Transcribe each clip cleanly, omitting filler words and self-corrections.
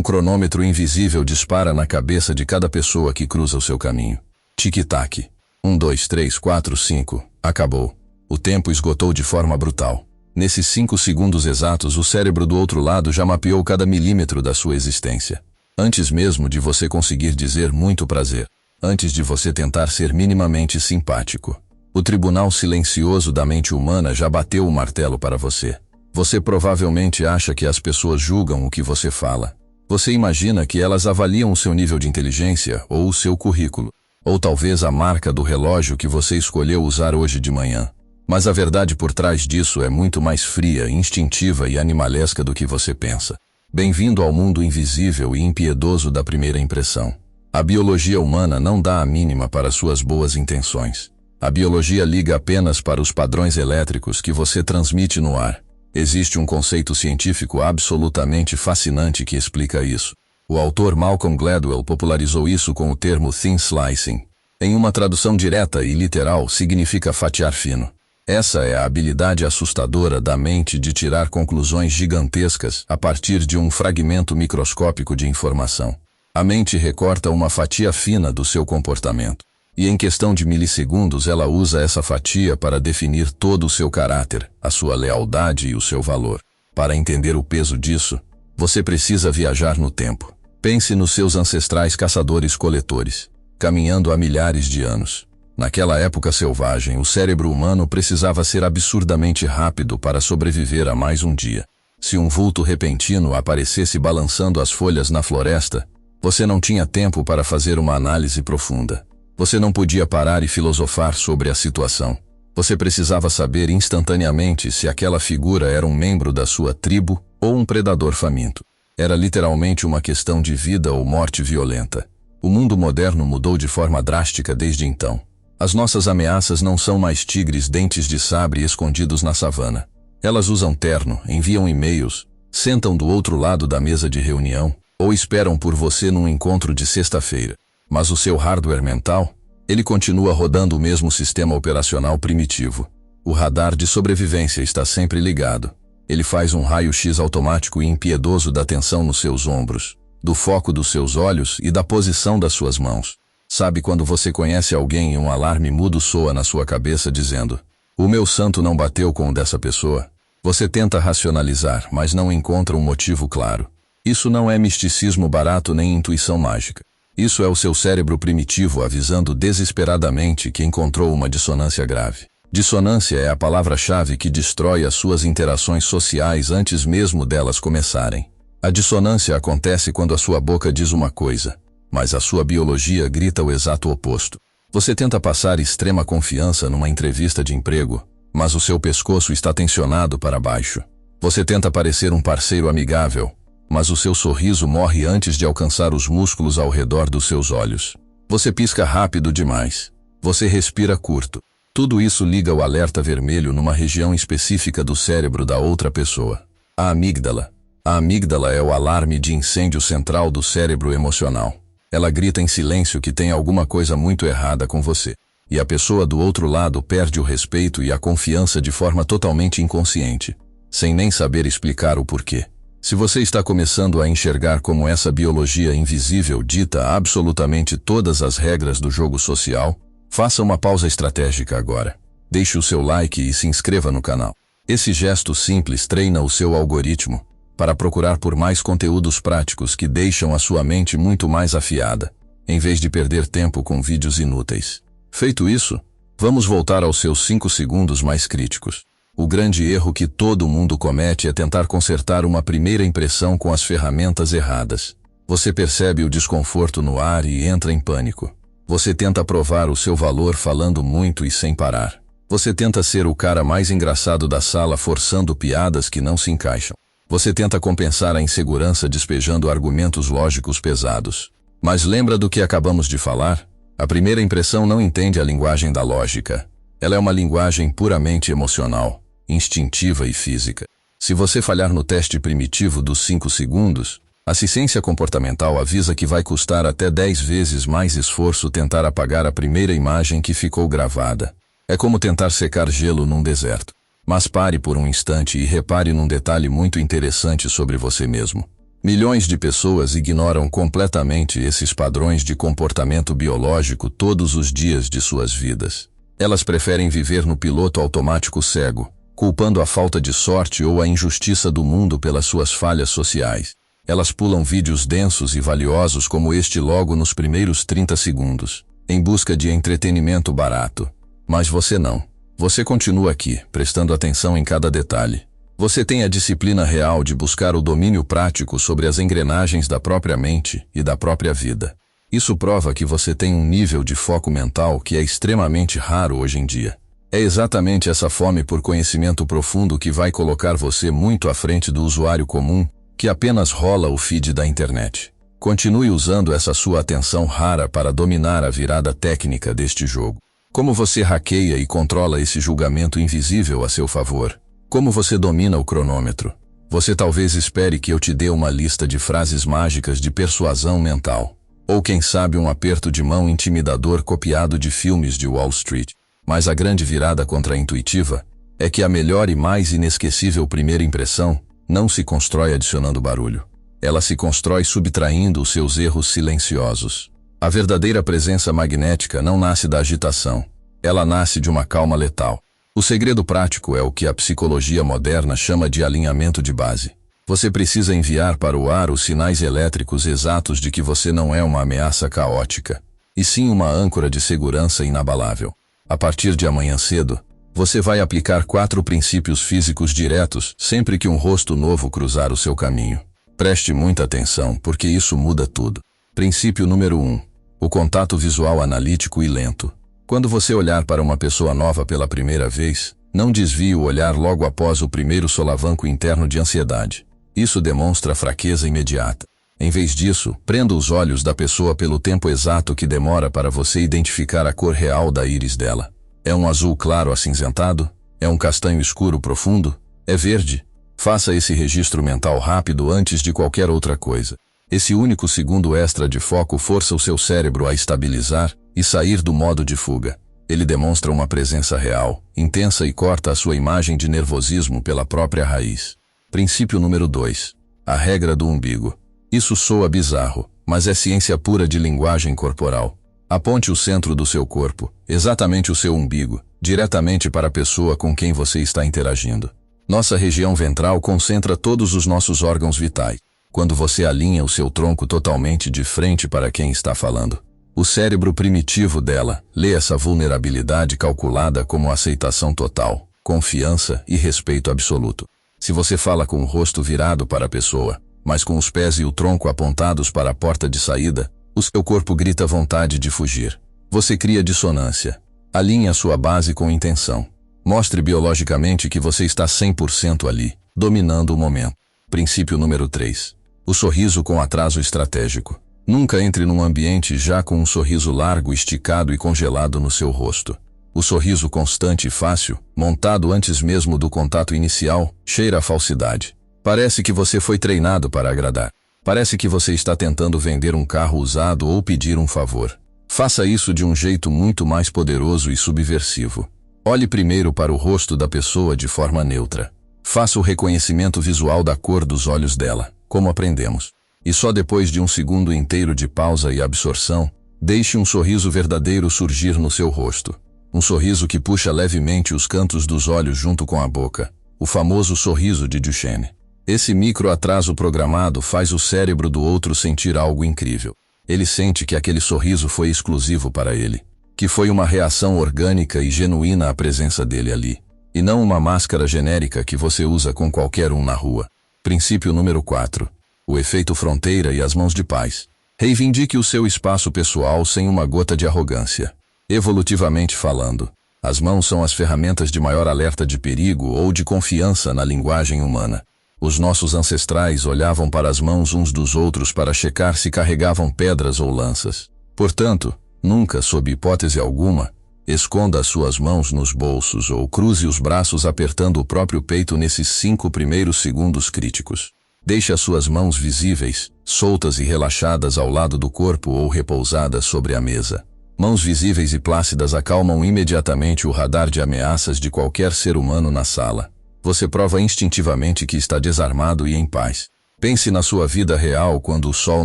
cronômetro invisível dispara na cabeça de cada pessoa que cruza o seu caminho. Tic-tac. 1, 2, 3, 4, 5. Acabou. O tempo esgotou de forma brutal. Nesses 5 segundos exatos, o cérebro do outro lado já mapeou cada milímetro da sua existência. Antes mesmo de você conseguir dizer muito prazer. Antes de você tentar ser minimamente simpático. O tribunal silencioso da mente humana já bateu o martelo para você. Você provavelmente acha que as pessoas julgam o que você fala. Você imagina que elas avaliam o seu nível de inteligência ou o seu currículo. Ou talvez a marca do relógio que você escolheu usar hoje de manhã. Mas a verdade por trás disso é muito mais fria, instintiva e animalesca do que você pensa. Bem-vindo ao mundo invisível e impiedoso da primeira impressão. A biologia humana não dá a mínima para suas boas intenções. A biologia liga apenas para os padrões elétricos que você transmite no ar. Existe um conceito científico absolutamente fascinante que explica isso. O autor Malcolm Gladwell popularizou isso com o termo thin slicing. Em uma tradução direta e literal, significa fatiar fino. Essa é a habilidade assustadora da mente de tirar conclusões gigantescas a partir de um fragmento microscópico de informação. A mente recorta uma fatia fina do seu comportamento. E em questão de milissegundos ela usa essa fatia para definir todo o seu caráter, a sua lealdade e o seu valor. Para entender o peso disso, você precisa viajar no tempo. Pense nos seus ancestrais caçadores-coletores, caminhando há milhares de anos. Naquela época selvagem, o cérebro humano precisava ser absurdamente rápido para sobreviver a mais um dia. Se um vulto repentino aparecesse balançando as folhas na floresta, você não tinha tempo para fazer uma análise profunda. Você não podia parar e filosofar sobre a situação. Você precisava saber instantaneamente se aquela figura era um membro da sua tribo ou um predador faminto. Era literalmente uma questão de vida ou morte violenta. O mundo moderno mudou de forma drástica desde então. As nossas ameaças não são mais tigres dentes de sabre escondidos na savana. Elas usam terno, enviam e-mails, sentam do outro lado da mesa de reunião ou esperam por você num encontro de sexta-feira. Mas o seu hardware mental, ele continua rodando o mesmo sistema operacional primitivo. O radar de sobrevivência está sempre ligado. Ele faz um raio-x automático e impiedoso da tensão nos seus ombros, do foco dos seus olhos e da posição das suas mãos. Sabe quando você conhece alguém e um alarme mudo soa na sua cabeça dizendo: "O meu santo não bateu com o dessa pessoa"? Você tenta racionalizar, mas não encontra um motivo claro. Isso não é misticismo barato nem intuição mágica. Isso é o seu cérebro primitivo avisando desesperadamente que encontrou uma dissonância grave. Dissonância é a palavra-chave que destrói as suas interações sociais antes mesmo delas começarem. A dissonância acontece quando a sua boca diz uma coisa, mas a sua biologia grita o exato oposto. Você tenta passar extrema confiança numa entrevista de emprego, mas o seu pescoço está tensionado para baixo. Você tenta parecer um parceiro amigável, mas o seu sorriso morre antes de alcançar os músculos ao redor dos seus olhos. Você pisca rápido demais. Você respira curto. Tudo isso liga o alerta vermelho numa região específica do cérebro da outra pessoa. A amígdala. A amígdala é o alarme de incêndio central do cérebro emocional. Ela grita em silêncio que tem alguma coisa muito errada com você. E a pessoa do outro lado perde o respeito e a confiança de forma totalmente inconsciente, sem nem saber explicar o porquê. Se você está começando a enxergar como essa biologia invisível dita absolutamente todas as regras do jogo social, faça uma pausa estratégica agora. Deixe o seu like e se inscreva no canal. Esse gesto simples treina o seu algoritmo para procurar por mais conteúdos práticos que deixam a sua mente muito mais afiada, em vez de perder tempo com vídeos inúteis. Feito isso, vamos voltar aos seus 5 segundos mais críticos. O grande erro que todo mundo comete é tentar consertar uma primeira impressão com as ferramentas erradas. Você percebe o desconforto no ar e entra em pânico. Você tenta provar o seu valor falando muito e sem parar. Você tenta ser o cara mais engraçado da sala forçando piadas que não se encaixam. Você tenta compensar a insegurança despejando argumentos lógicos pesados. Mas lembra do que acabamos de falar? A primeira impressão não entende a linguagem da lógica. Ela é uma linguagem puramente emocional, instintiva e física. Se você falhar no teste primitivo dos 5 segundos, a ciência comportamental avisa que vai custar até 10 vezes mais esforço tentar apagar a primeira imagem que ficou gravada. É como tentar secar gelo num deserto. Mas pare por um instante e repare num detalhe muito interessante sobre você mesmo. Milhões de pessoas ignoram completamente esses padrões de comportamento biológico todos os dias de suas vidas. Elas preferem viver no piloto automático cego, culpando a falta de sorte ou a injustiça do mundo pelas suas falhas sociais. Elas pulam vídeos densos e valiosos como este logo nos primeiros 30 segundos, em busca de entretenimento barato. Mas você não. Você continua aqui, prestando atenção em cada detalhe. Você tem a disciplina real de buscar o domínio prático sobre as engrenagens da própria mente e da própria vida. Isso prova que você tem um nível de foco mental que é extremamente raro hoje em dia. É exatamente essa fome por conhecimento profundo que vai colocar você muito à frente do usuário comum, que apenas rola o feed da internet. Continue usando essa sua atenção rara para dominar a virada técnica deste jogo. Como você hackeia e controla esse julgamento invisível a seu favor? Como você domina o cronômetro? Você talvez espere que eu te dê uma lista de frases mágicas de persuasão mental. Ou quem sabe um aperto de mão intimidador copiado de filmes de Wall Street. Mas a grande virada contra-intuitiva é que a melhor e mais inesquecível primeira impressão não se constrói adicionando barulho. Ela se constrói subtraindo os seus erros silenciosos. A verdadeira presença magnética não nasce da agitação. Ela nasce de uma calma letal. O segredo prático é o que a psicologia moderna chama de alinhamento de base. Você precisa enviar para o ar os sinais elétricos exatos de que você não é uma ameaça caótica, e sim uma âncora de segurança inabalável. A partir de amanhã cedo, você vai aplicar 4 princípios físicos diretos sempre que um rosto novo cruzar o seu caminho. Preste muita atenção, porque isso muda tudo. Princípio número 1. O contato visual analítico e lento. Quando você olhar para uma pessoa nova pela primeira vez, não desvie o olhar logo após o primeiro solavanco interno de ansiedade. Isso demonstra fraqueza imediata. Em vez disso, prenda os olhos da pessoa pelo tempo exato que demora para você identificar a cor real da íris dela. É um azul claro acinzentado? É um castanho escuro profundo? É verde? Faça esse registro mental rápido antes de qualquer outra coisa. Esse único segundo extra de foco força o seu cérebro a estabilizar e sair do modo de fuga. Ele demonstra uma presença real, intensa e corta a sua imagem de nervosismo pela própria raiz. Princípio número 2. A regra do umbigo. Isso soa bizarro, mas é ciência pura de linguagem corporal. Aponte o centro do seu corpo, exatamente o seu umbigo, diretamente para a pessoa com quem você está interagindo. Nossa região ventral concentra todos os nossos órgãos vitais. Quando você alinha o seu tronco totalmente de frente para quem está falando, o cérebro primitivo dela lê essa vulnerabilidade calculada como aceitação total, confiança e respeito absoluto. Se você fala com o rosto virado para a pessoa, mas com os pés e o tronco apontados para a porta de saída, o seu corpo grita vontade de fugir. Você cria dissonância. Alinhe a sua base com intenção. Mostre biologicamente que você está 100% ali, dominando o momento. Princípio número 3. O sorriso com atraso estratégico. Nunca entre num ambiente já com um sorriso largo, esticado e congelado no seu rosto. O sorriso constante e fácil, montado antes mesmo do contato inicial, cheira a falsidade. Parece que você foi treinado para agradar. Parece que você está tentando vender um carro usado ou pedir um favor. Faça isso de um jeito muito mais poderoso e subversivo. Olhe primeiro para o rosto da pessoa de forma neutra. Faça o reconhecimento visual da cor dos olhos dela, como aprendemos. E só depois de um segundo inteiro de pausa e absorção, deixe um sorriso verdadeiro surgir no seu rosto. Um sorriso que puxa levemente os cantos dos olhos junto com a boca. O famoso sorriso de Duchenne. Esse micro-atraso programado faz o cérebro do outro sentir algo incrível. Ele sente que aquele sorriso foi exclusivo para ele. Que foi uma reação orgânica e genuína à presença dele ali. E não uma máscara genérica que você usa com qualquer um na rua. Princípio número 4. O efeito fronteira e as mãos de paz. Reivindique o seu espaço pessoal sem uma gota de arrogância. Evolutivamente falando, as mãos são as ferramentas de maior alerta de perigo ou de confiança na linguagem humana. Os nossos ancestrais olhavam para as mãos uns dos outros para checar se carregavam pedras ou lanças. Portanto, nunca, sob hipótese alguma, esconda as suas mãos nos bolsos ou cruze os braços apertando o próprio peito nesses 5 primeiros segundos críticos. Deixe as suas mãos visíveis, soltas e relaxadas ao lado do corpo ou repousadas sobre a mesa. Mãos visíveis e plácidas acalmam imediatamente o radar de ameaças de qualquer ser humano na sala. Você prova instintivamente que está desarmado e em paz. Pense na sua vida real quando o sol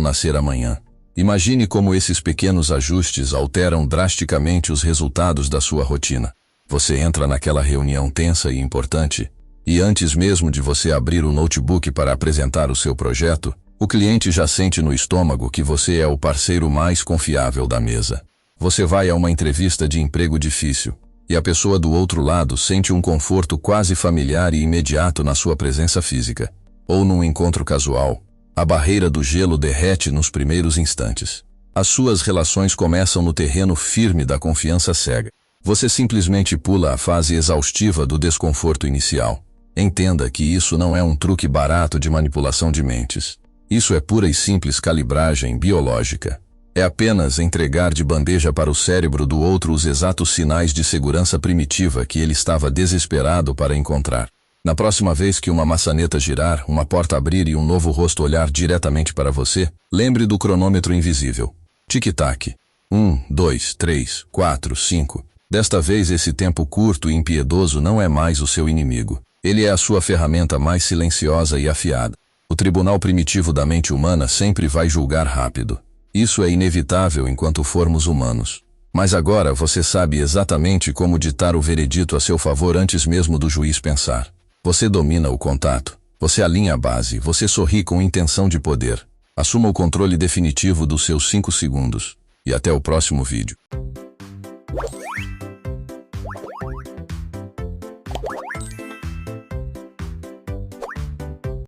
nascer amanhã. Imagine como esses pequenos ajustes alteram drasticamente os resultados da sua rotina. Você entra naquela reunião tensa e importante, e antes mesmo de você abrir o notebook para apresentar o seu projeto, o cliente já sente no estômago que você é o parceiro mais confiável da mesa. Você vai a uma entrevista de emprego difícil, e a pessoa do outro lado sente um conforto quase familiar e imediato na sua presença física. Ou num encontro casual, a barreira do gelo derrete nos primeiros instantes. As suas relações começam no terreno firme da confiança cega. Você simplesmente pula a fase exaustiva do desconforto inicial. Entenda que isso não é um truque barato de manipulação de mentes. Isso é pura e simples calibragem biológica. É apenas entregar de bandeja para o cérebro do outro os exatos sinais de segurança primitiva que ele estava desesperado para encontrar. Na próxima vez que uma maçaneta girar, uma porta abrir e um novo rosto olhar diretamente para você, lembre do cronômetro invisível. Tic-tac. 1, 2, 3, 4, 5. Desta vez esse tempo curto e impiedoso não é mais o seu inimigo. Ele é a sua ferramenta mais silenciosa e afiada. O tribunal primitivo da mente humana sempre vai julgar rápido. Isso é inevitável enquanto formos humanos. Mas agora você sabe exatamente como ditar o veredito a seu favor antes mesmo do juiz pensar. Você domina o contato. Você alinha a base. Você sorri com intenção de poder. Assuma o controle definitivo dos seus 5 segundos. E até o próximo vídeo.